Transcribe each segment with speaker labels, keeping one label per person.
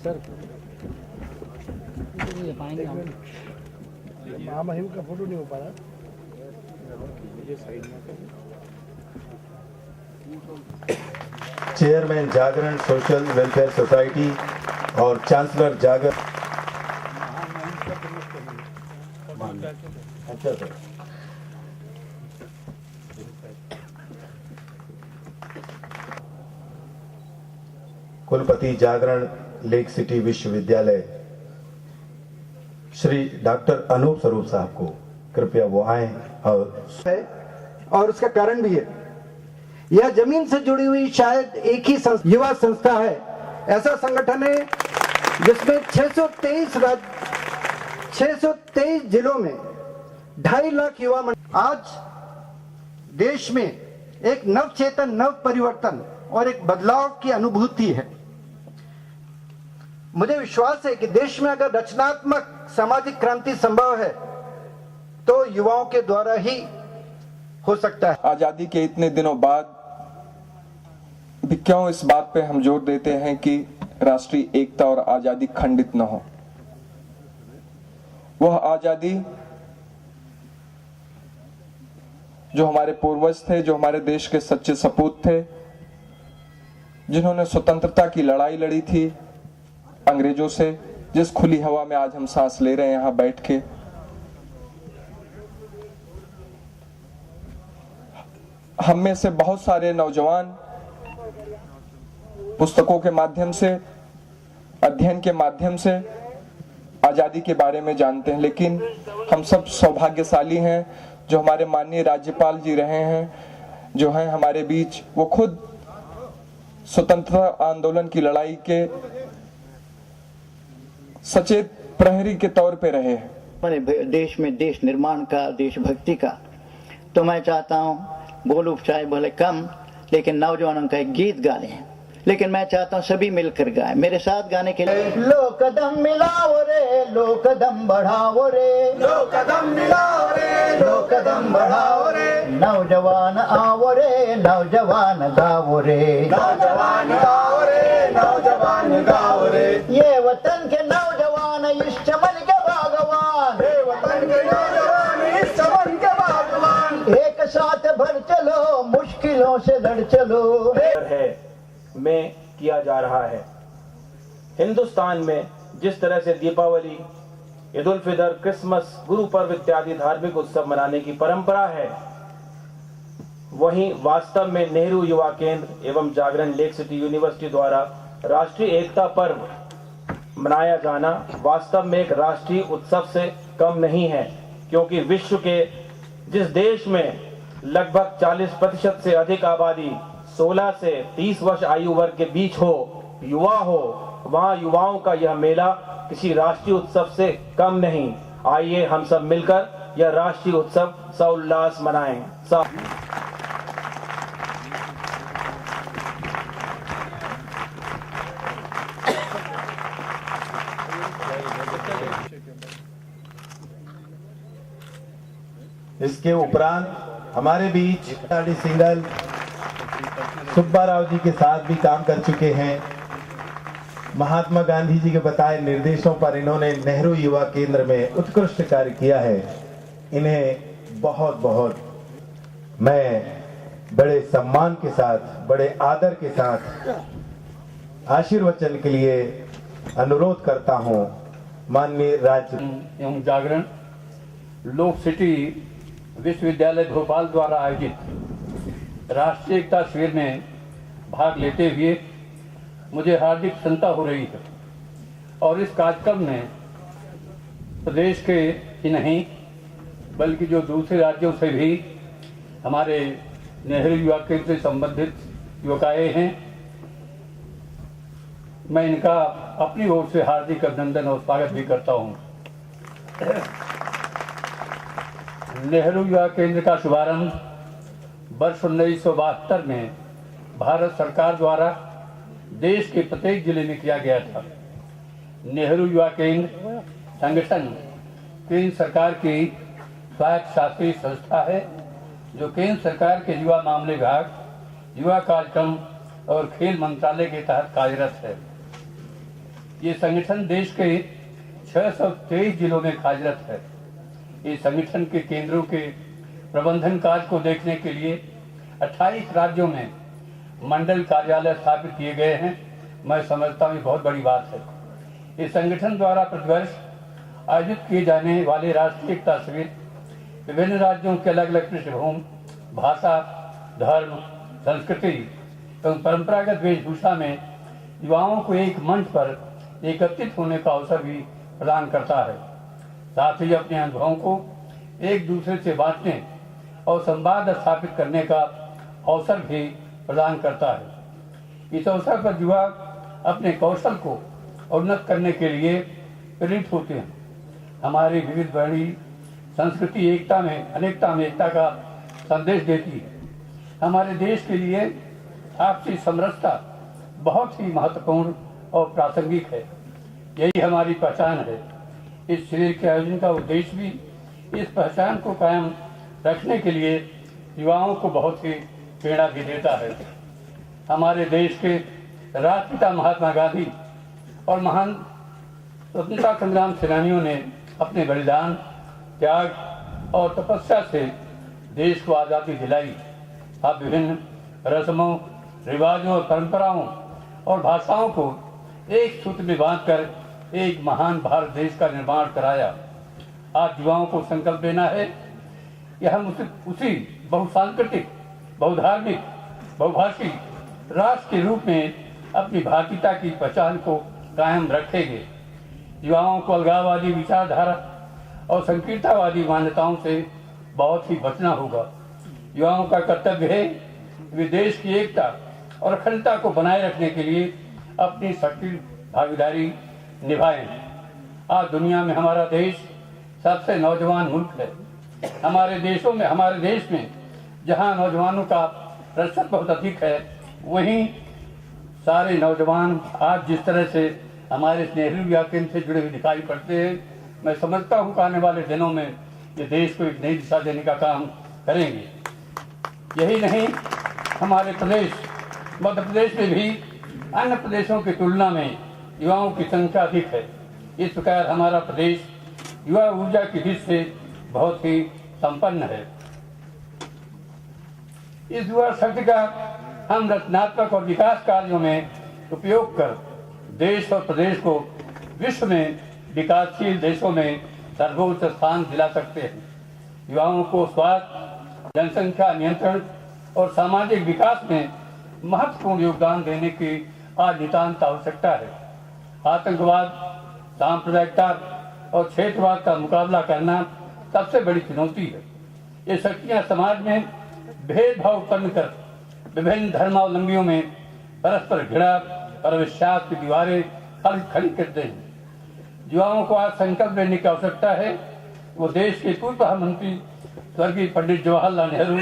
Speaker 1: Sir पाएंगे हम।
Speaker 2: महामहिम का फोटो नहीं हो पा रहा।
Speaker 3: चेयरमैन जागरण सोशल वेलफेयर सोसाइटी और चांसलर जागरण। अच्छा सर। कुलपति जागरण लेक सिटी विश्वविद्यालय श्री डॉक्टर अनूप स्वरूप साहब को कृपया वो आए
Speaker 2: और उसका कारण भी है, यह जमीन से जुड़ी हुई शायद एक ही युवा संस्था है, ऐसा संगठन है जिसमें 623 जिलों में 2.5 लाख युवा आज देश में एक नव चेतन, नव परिवर्तन और एक बदलाव की अनुभूति है। मुझे विश्वास है कि देश में अगर रचनात्मक सामाजिक क्रांति संभव है तो युवाओं के द्वारा ही हो सकता है।
Speaker 4: आजादी के इतने दिनों बाद भी क्यों इस बात पे हम जोर देते हैं कि राष्ट्रीय एकता और आजादी खंडित न हो। वह आजादी जो हमारे पूर्वज थे, जो हमारे देश के सच्चे सपूत थे, जिन्होंने स्वतंत्रता की लड़ाई लड़ी थी अंग्रेजों से, जिस खुली हवा में आज हम सांस ले रहे हैं यहां बैठ के, हम में से बहुत सारे नौजवान पुस्तकों के माध्यम से, अध्ययन के माध्यम से आजादी के बारे में जानते हैं, लेकिन हम सब सौभाग्यशाली हैं जो हमारे माननीय राज्यपाल जी रहे हैं, जो हैं हमारे बीच, वो खुद स्वतंत्रता आंदोलन की लड़ाई के सचेत प्रहरी के तौर पे रहे हैं।
Speaker 5: हमारे देश में देश निर्माण का, देशभक्ति का, तो मैं चाहता हूं बोलूं चाहे बोले कम, लेकिन नौजवानों का एक गीत गा लें, लेकिन मैं चाहता हूं सभी मिलकर गाएं। मेरे साथ गाने के लिए लो कदम मिलाओ रे, लो कदम बढ़ाओ रे, लो कदम मिलाओ रे, लो कदम बढ़ाओ रे, नौजवान आओ रे, नौजवान गाओ रे, नौजवान गाओ रे, नौजवान गाओ रे, ये वतन के नौजवान इस चमन के बागवान, ये वतन के नौजवान इस चमन के बागवान, एक साथ भर चलो, मुश्किलों से लड़ चलो
Speaker 6: में किया जा रहा है। हिंदुस्तान में जिस तरह से दीपावली, ईद उल फितर, क्रिसमस, गुरु पर्व इत्यादि धार्मिक उत्सव मनाने की परंपरा है, वहीं वास्तव में नेहरू युवा केंद्र एवं जागरण लेक सिटी यूनिवर्सिटी द्वारा राष्ट्रीय एकता पर्व मनाया जाना वास्तव में एक राष्ट्रीय उत्सव से कम नहीं है, क्योंकि विश्व के जिस देश में लगभग 40% से अधिक आबादी 16 से 30 वर्ष आयु वर्ग के बीच हो, युवा हो, वहां युवाओं का यह मेला किसी राष्ट्रीय उत्सव से कम नहीं। आइए हम सब मिलकर यह राष्ट्रीय उत्सव सउल्लास मनाएं।
Speaker 3: इसके उपरांत हमारे बीच सिंगल सुब्बा राव जी के साथ भी काम कर चुके हैं। महात्मा गांधी जी के बताए निर्देशों पर इन्होंने नेहरू युवा केंद्र में उत्कृष्ट कार्य किया है। इन्हें बहुत बहुत मैं बड़े सम्मान के साथ, बड़े आदर के साथ आशीर्वचन के लिए अनुरोध करता हूं। माननीय राज्य
Speaker 7: एवं जागरण लोक सिटी विश्वविद्यालय भोपाल द्वारा आयोजित राष्ट्रीय एकता शिविर में भाग लेते हुए मुझे हार्दिक प्रसन्नता हो रही है और इस कार्यक्रम में प्रदेश के ही नहीं बल्कि जो दूसरे राज्यों से भी हमारे नेहरू युवा केंद्र से संबंधित युवक आए हैं, मैं इनका अपनी ओर से हार्दिक अभिनंदन और स्वागत भी करता हूं। नेहरू युवा केंद्र का शुभारंभ वर्ष 1972 में भारत सरकार द्वारा देश के प्रत्येक जिले में किया गया था। नेहरू युवा केंद्र संगठन केंद्र सरकार की स्वायत्त शासी संस्था है जो केंद्र सरकार के युवा मामले विभाग, युवा कार्यक्रम और खेल मंत्रालय के तहत कार्यरत है। ये संगठन देश के 623 जिलों में कार्यरत है। इस संगठन के केंद्रों के प्रबंधन कार्य को देखने के लिए 28 राज्यों में मंडल कार्यालय स्थापित किए गए हैं। मैं समझता हूँ ये बहुत बड़ी बात है। इस संगठन द्वारा प्रतिवर्ष आयोजित किए जाने वाले राष्ट्रीय एकता शिविर विभिन्न राज्यों के अलग अलग पृष्ठभूमि, भाषा, धर्म, संस्कृति एवं परंपरागत वेशभूषा में युवाओं को एक मंच पर एकत्रित होने का अवसर भी प्रदान करता है। साथ ही अपने अनुभवों को एक दूसरे से बांटने और संवाद स्थापित करने का अवसर भी प्रदान करता है। इस अवसर पर युवा अपने कौशल को उन्नत करने के लिए प्रेरित होते हैं। हमारी विविध वर्णी संस्कृति एकता में अनेकता में एकता का संदेश देती है। हमारे देश के लिए आपसी समरसता बहुत ही महत्वपूर्ण और प्रासंगिक है। यही हमारी पहचान है। इस शिविर के आयोजन का उद्देश्य भी इस पहचान को कायम रखने के लिए युवाओं को बहुत ही प्रेरणा भी देता है। हमारे देश के राष्ट्रपिता महात्मा गांधी और महान स्वतंत्रता संग्राम सेनानियों ने अपने बलिदान, त्याग और तपस्या से देश को आज़ादी दिलाई। अब विभिन्न रस्मों, रिवाजों और परंपराओं और भाषाओं को एक सूत्र में बांधकर एक महान भारत देश का निर्माण कराया। आज युवाओं को संकल्प लेना है कि हम उसी बहुसांस्कृतिक, बहुधार्मिक, बहुभाषी राष्ट्र के रूप में अपनी भारतीयता की पहचान को कायम रखेंगे। युवाओं को अलगाववादी विचारधारा और संकीर्णतावादी मान्यताओं से बहुत ही बचना होगा। युवाओं का कर्तव्य है वे देश की एकता और अखंडता को बनाए रखने के लिए अपनी सक्रिय भागीदारी निभाएं। आज दुनिया में हमारा देश सबसे नौजवान मुल्क है। हमारे देश में जहां नौजवानों का प्रतिशत बहुत अधिक है, वहीं सारे नौजवान आज जिस तरह से हमारे नेहरू युवा केंद्र से जुड़े हुए दिखाई पड़ते हैं, मैं समझता हूं कि आने वाले दिनों में ये देश को एक नई दिशा देने का काम करेंगे। यही नहीं, हमारे प्रदेश मध्य प्रदेश में भी अन्य प्रदेशों की तुलना में युवाओं की संख्या अधिक है। इस प्रकार हमारा प्रदेश युवा ऊर्जा की दृष्टि से बहुत ही संपन्न है। इस युवा शक्ति का हम रचनात्मक और विकास कार्यों में उपयोग कर देश और प्रदेश को विश्व में विकासशील देशों में सर्वोच्च स्थान दिला सकते हैं। युवाओं को स्वास्थ्य, जनसंख्या नियंत्रण और सामाजिक विकास में महत्वपूर्ण योगदान देने की आज नितांत आवश्यकता है। आतंकवाद, सांप्रदायिकता और क्षेत्रवाद का मुकाबला करना सबसे बड़ी चुनौती है। ये शक्तियां समाज में भेदभाव उत्पन्न कर विभिन्न धर्मावलंबियों में परस्पर घृणा और विश्वास की दीवारें खड़ी करते हैं। युवाओं को आज संकल्प लेने की आवश्यकता है। वो देश के पूर्व प्रधानमंत्री स्वर्गीय पंडित जवाहरलाल नेहरू,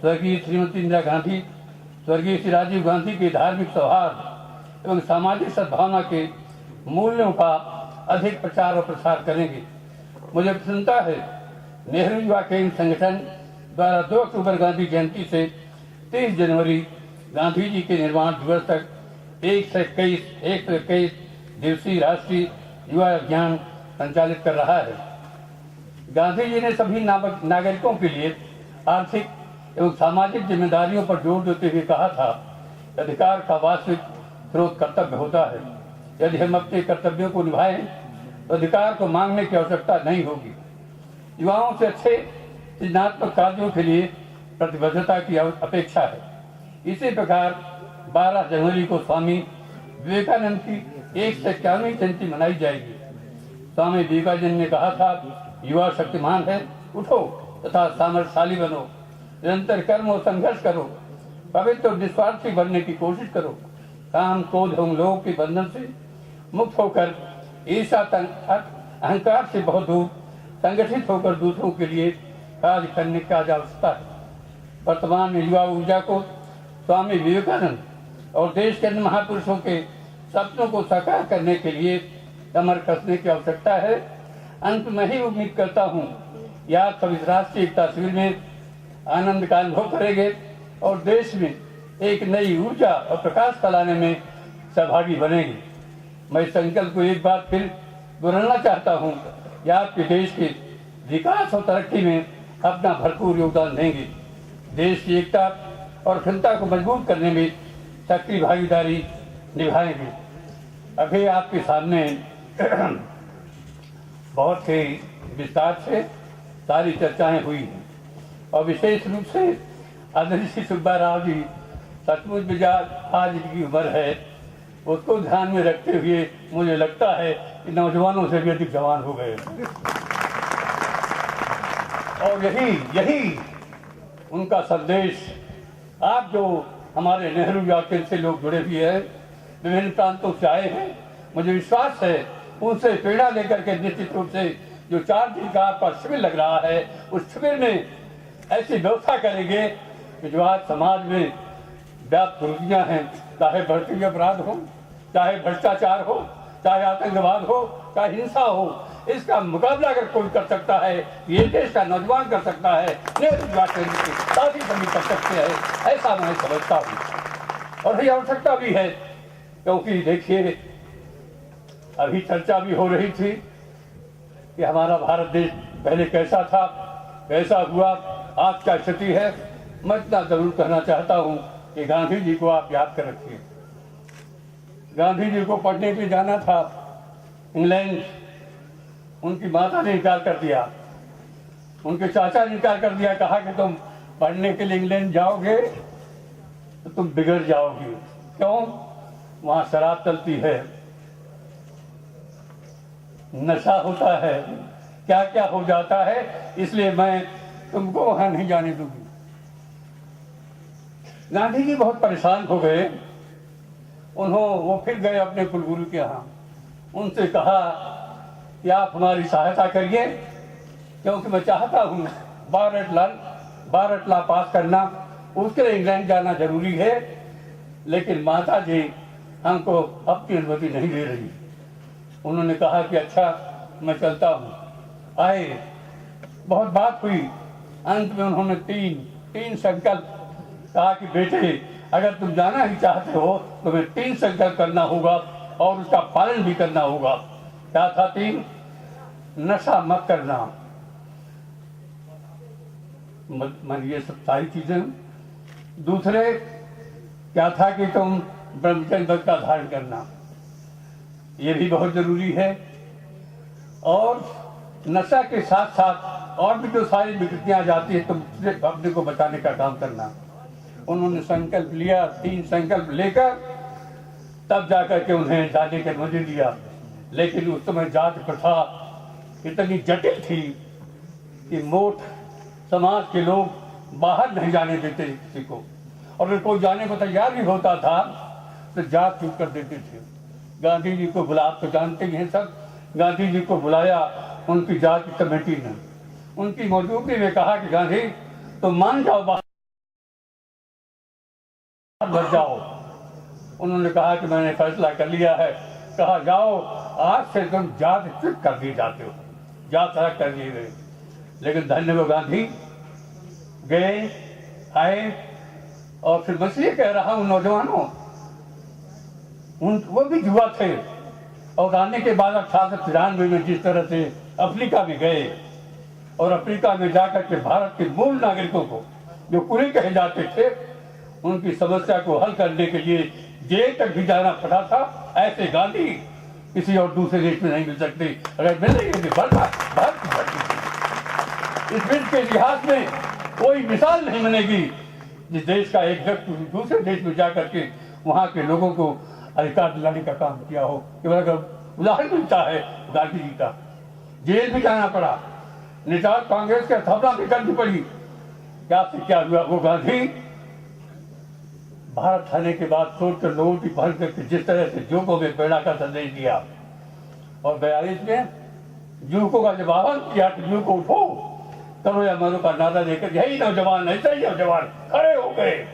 Speaker 7: स्वर्गीय श्रीमती इंदिरा गांधी, स्वर्गीय श्री राजीव गांधी के धार्मिक सौहार्द एवं सामाजिक सद्भावना के मूल्यों का अधिक प्रचार और प्रसार करेंगे। मुझे प्रसन्नता है नेहरू युवा केंद्र संगठन द्वारा 2 अक्टूबर गांधी जयंती से 30 जनवरी गांधी जी के निर्वाण दिवस तक 121 दिवसीय राष्ट्रीय युवा अभियान संचालित कर रहा है। गांधी जी ने सभी नागरिकों के लिए आर्थिक एवं सामाजिक जिम्मेदारियों पर जोर देते हुए कहा था, अधिकार का वास्तविक स्रोत कर्तव्य होता है। यदि हम अपने कर्तव्यों को निभाएं तो अधिकार को मांगने की आवश्यकता नहीं होगी। युवाओं से अच्छे सृजनात्मक कार्यों के लिए प्रतिबद्धता की अपेक्षा है। इसी प्रकार 12 जनवरी को स्वामी विवेकानंद की 151वीं जयंती मनाई जाएगी। स्वामी विवेकानंद ने कहा था, युवा शक्तिमान है, उठो तथा सामर्थ्यशाली बनो, निरंतर कर्म और संघर्ष करो, पवित्र और निस्वार्थी बनने की कोशिश करो, काम, क्रोध एवं लोभ के बंधन से मुक्त होकर ईर्ष्या, अहंकार से बहुत दूर संगठित होकर दूसरों के लिए कार्य करने की आवश्यकता है। वर्तमान में युवा ऊर्जा को स्वामी विवेकानंद और देश के अन्य महापुरुषों के सपनों को साकार करने के लिए कमर कसने की आवश्यकता है। अंत में ही उम्मीद करता हूँ, या सब इस राष्ट्रीय एकता शिविर में आनंद का अनुभव करेंगे और देश में एक नई ऊर्जा और प्रकाश फैलाने में सहभागी बनेंगे। मैं इस संकल्प को एक बार फिर दोहराना चाहता हूँ कि आपके देश के विकास और तरक्की में अपना भरपूर योगदान देंगे। देश की एकता और अखंडता को मजबूत करने में सक्रिय भागीदारी निभाएंगे। अभी आपके सामने बहुत ही विस्तार से सारी चर्चाएं हुई हैं और विशेष रूप से आदरणीय श्री सुब्बा राव जी सचमुच में आज की उम्र है उसको ध्यान में रखते हुए मुझे लगता है कि नौजवानों से भी अधिक जवान हो गए और यही उनका संदेश आप जो हमारे नेहरू यात्रा से लोग जुड़े हुए हैं, विभिन्न प्रांतों से आए हैं, मुझे विश्वास है उनसे प्रेरणा लेकर के निश्चित रूप से जो 4 दिन का आपका शिविर लग रहा है उस शिविर में ऐसी व्यवस्था करेंगे कि जो आज समाज में व्याप्त त्रुटियां हैं, चाहे बढ़ती अपराध हो, चाहे भ्रष्टाचार हो, चाहे आतंकवाद हो, चाहे हिंसा हो, इसका मुकाबला अगर कोई कर सकता है ये देश का नौजवान कर सकता है, नेहरू युवा केंद्र के साथ ही सभी कर सकते हैं, ऐसा मैं समझता हूँ। और ये आवश्यकता भी है क्योंकि देखिए अभी चर्चा भी हो रही थी कि हमारा भारत देश पहले कैसा था, कैसा हुआ, आज क्या स्थिति है। मैं इतना जरूर कहना चाहता हूँ कि गांधी जी को आप याद कर रखिए। गांधी जी को पढ़ने के लिए जाना था इंग्लैंड, उनकी माता ने इनकार कर दिया, उनके चाचा ने इनकार कर दिया, कहा कि तुम पढ़ने के लिए इंग्लैंड जाओगे तो तुम बिगड़ जाओगे। क्यों? वहां शराब चलती है, नशा होता है, क्या क्या हो जाता है, इसलिए मैं तुमको वहां नहीं जाने दूंगी। गांधी जी बहुत परेशान हो गए। वो फिर गए अपने कुलगुरु के यहाँ, उनसे कहा कि आप हमारी सहायता करिए क्योंकि मैं चाहता हूँ बार लॉ पास करना, उसके लिए इंग्लैंड जाना जरूरी है, लेकिन माता जी हमको अपनी अनुमति नहीं दे रही। उन्होंने कहा कि अच्छा मैं चलता हूँ। आए, बहुत बात हुई, अंत में उन्होंने तीन संकल्प कहा कि बेटे अगर तुम जाना ही चाहते हो तो तुम्हें 3 संकल्प करना होगा और उसका पालन भी करना होगा। क्या था 3? नशा मत करना, ये सब सारी चीजें। दूसरे क्या था कि तुम ब्रह्मचर्य व्रत का धारण करना, ये भी बहुत जरूरी है। और नशा के साथ साथ और भी जो सारी विकृतियां जाती है तुम अपने को बचाने का काम करना। उन्होंने संकल्प लिया, 3 संकल्प लेकर तब जाकर के उन्हें जाने की अनुमति दिया। लेकिन उस समय जाति प्रथा इतनी जटिल थी कि मोट समाज के लोग बाहर नहीं जाने देते किसी को, और अगर कोई जाने को तैयार भी होता था तो जात चूक कर देते थे। गांधी जी को बुला, तो जानते ही हैं सब, गांधी जी को बुलाया उनकी जात की कमेटी ने, उनकी मौजूदगी में कहा कि गांधी तुम मान जाओ, बाहर भर जाओ। उन्होंने कहा कि मैंने फैसला कर लिया है। कहा जाओ, आज से तुम जात चुप कर दिए जाते हो, जात अलग कर दिए गए। लेकिन धन्य वो गांधी गए, आए, और फिर मैं ये कह रहा हूं नौजवानों, वो भी युवा थे, और आने के बाद 1893 में जिस तरह से अफ्रीका में गए और अफ्रीका में जाकर के भारत के मूल नागरिकों को जो कुली कहे जाते थे उनकी समस्या को हल करने के लिए जेल तक भी जाना पड़ा था। ऐसे गांधी किसी और दूसरे देश में नहीं मिल सकते। अगर मिलेंगे तो भारत की धरती। इस विश्व के इतिहास में कोई मिसाल नहीं बनेगी जिस देश का एक व्यक्ति दूसरे देश में जाकर के वहां के लोगों को अधिकार दिलाने का काम किया हो। केवल उदाहरण मिलता है गांधी जी का, जेल भी जाना पड़ा, निषाद कांग्रेस की स्थापना भी करनी पड़ी। क्या से क्या हुआ? वो गांधी भारत आने के बाद सोचकर लोगों की पहल करके जिस तरह से युवकों में प्रेरणा का संदेश दिया, और 42 में युवकों का जब आह्वान किया कि युवक उठो, करो या मरो का नारा देकर यही नौजवान, ऐसा ही नौजवान खड़े हो गए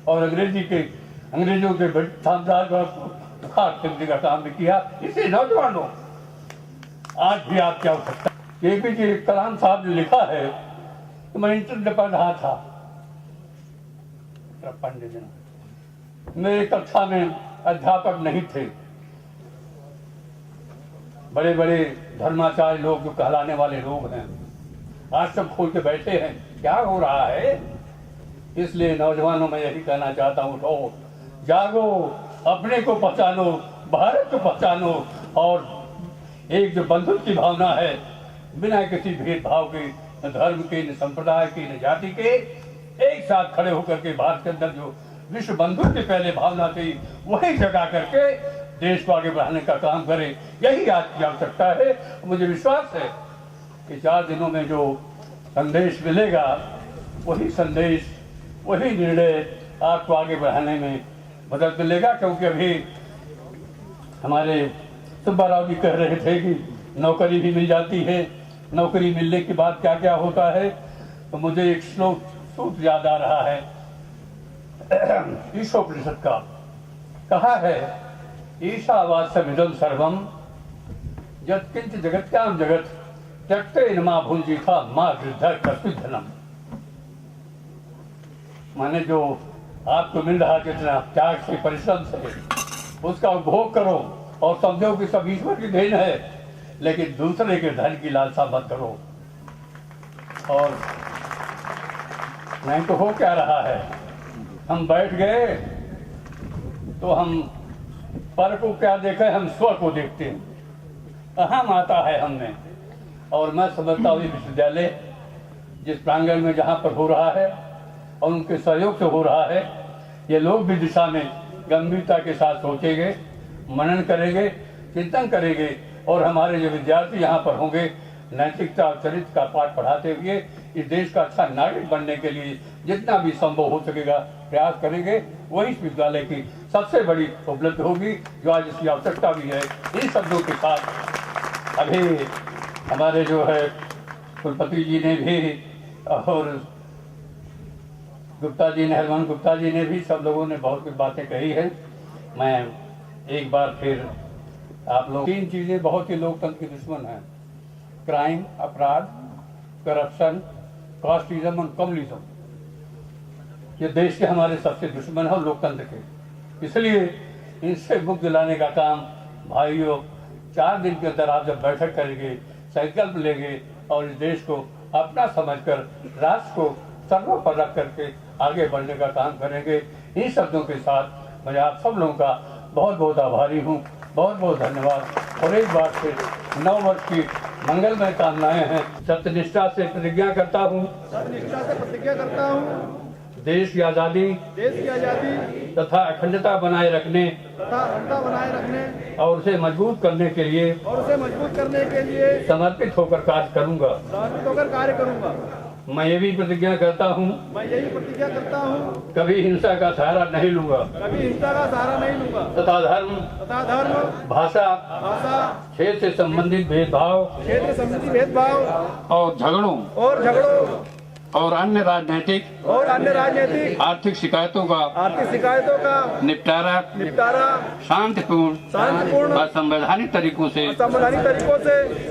Speaker 7: और अंग्रेजों के साम्राज्य का काम भी किया। इसे नौजवानों, आज भी आप क्या हो सकता है। APJ कलाम साहब ने लिखा है कि मैं इंटरनेट पर रहा था, पंडित जी, मेरी कक्षा में अध्यापक नहीं थे। बड़े बड़े धर्माचार्य लोग जो कहलाने वाले लोग हैं आज सब खोल के बैठे हैं, क्या हो रहा है। इसलिए नौजवानों में यही कहना चाहता हूँ, उठो, जागो, अपने को पहचानो, भारत को पहचानो और एक जो बंधुत्व की भावना है, बिना किसी भेदभाव के, न धर्म के, न संप्रदाय की, न जाति के, एक साथ खड़े होकर के भारत के अंदर जो विश्व बंधुत्व की पहले भावना थी वही जगा करके देश को आगे बढ़ाने का काम करें, यही आज की आवश्यकता है। मुझे विश्वास है कि 4 दिनों में जो संदेश मिलेगा वही संदेश, वही निर्णय आपको आगे बढ़ाने में मदद मिलेगा। क्योंकि अभी हमारे सुब्बा राव जी कह रहे थे कि नौकरी भी मिल जाती है, नौकरी मिलने के बाद क्या क्या होता है, तो मुझे एक श्लोक सूत्र याद आ रहा है ईशोपनिषद का। कहा है, ईशावास्यमिदं सर्वम यत्किंच जगत्याम जगत त्यक्तेन मा भुंजीथा मा गृद्धः कस्मिन् धनम। माने जो आपको मिल रहा जितना त्याग से, परिश्रम से, उसका उपभोग करो और समझो कि सब ईश्वर की देन है, लेकिन दूसरे के धन की लालसा मत करो। और नहीं तो हो क्या रहा है, हम बैठ गए तो हम पर को क्या देखे, हम स्व को देखते हैं, अहम आता है हमने। और मैं समझता हूँ विश्वविद्यालय जिस प्रांगण में जहाँ पर हो रहा है और उनके सहयोग से हो रहा है, ये लोग भी दिशा में गंभीरता के साथ सोचेंगे, मनन करेंगे, चिंतन करेंगे और हमारे जो विद्यार्थी यहाँ पर होंगे नैतिकता और चरित्र का पाठ पढ़ाते हुए इस देश का अच्छा नागरिक बनने के लिए जितना भी संभव हो सकेगा प्रयास करेंगे। वही इस विद्यालय की सबसे बड़ी उपलब्धि होगी जो आज इसकी आवश्यकता भी है। इन शब्दों के साथ अभी हमारे जो है कुलपति जी ने भी और गुप्ता जी ने, हरमन गुप्ता जी ने भी, सब लोगों ने बहुत कुछ बातें कही है। मैं एक बार फिर आप लोग 3 चीज़ें बहुत ही लोकतंत्र की दुश्मन हैं, क्राइम, अपराध, करप्शन, कास्टिज्म और कम्युनिज्म। ये देश के हमारे सबसे दुश्मन है लोकतंत्र के। इसलिए इनसे मुक्त दिलाने का काम भाइयों 4 दिन के अंदर आप जब बैठक करेंगे, संकल्प लेंगे और इस देश को अपना समझकर राष्ट्र को सर्वों पर रख करके आगे बढ़ने का काम करेंगे। इन शब्दों के साथ मैं आप सब लोगों का बहुत बहुत आभारी हूँ, बहुत बहुत धन्यवाद। और एक बार फिर 9 वर्ष की मंगलमय कामनाएं हैं। सत्यनिष्ठा से प्रतिज्ञा करता हूँ देश की आज़ादी तथा अखंडता बनाए रखने और उसे मजबूत करने के लिए समर्पित होकर कार्य करूँगा। मैं ये भी प्रतिज्ञा करता हूँ कभी हिंसा का सहारा नहीं लूंगा तथा धर्म, भाषा, क्षेत्र से संबंधित भेदभाव और झगड़ों और अन्य राजनीतिक आर्थिक शिकायतों का निपटारा शांतिपूर्ण व संवैधानिक तरीकों से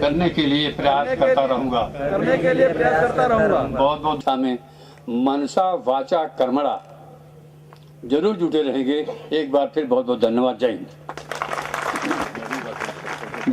Speaker 7: करने के लिए प्रयास करता रहूंगा। बहुत बहुत
Speaker 1: में मनसा वाचा कर्मणा जरूर जुटे रहेंगे। एक बार फिर बहुत बहुत धन्यवाद। जय हिंद।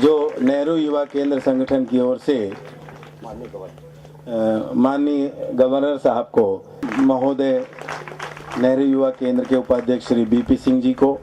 Speaker 3: जो नेहरू युवा केंद्र संगठन की ओर से माननीय गवर्नर साहब को, महोदय नेहरू युवा केंद्र के उपाध्यक्ष श्री बीपी सिंह जी को,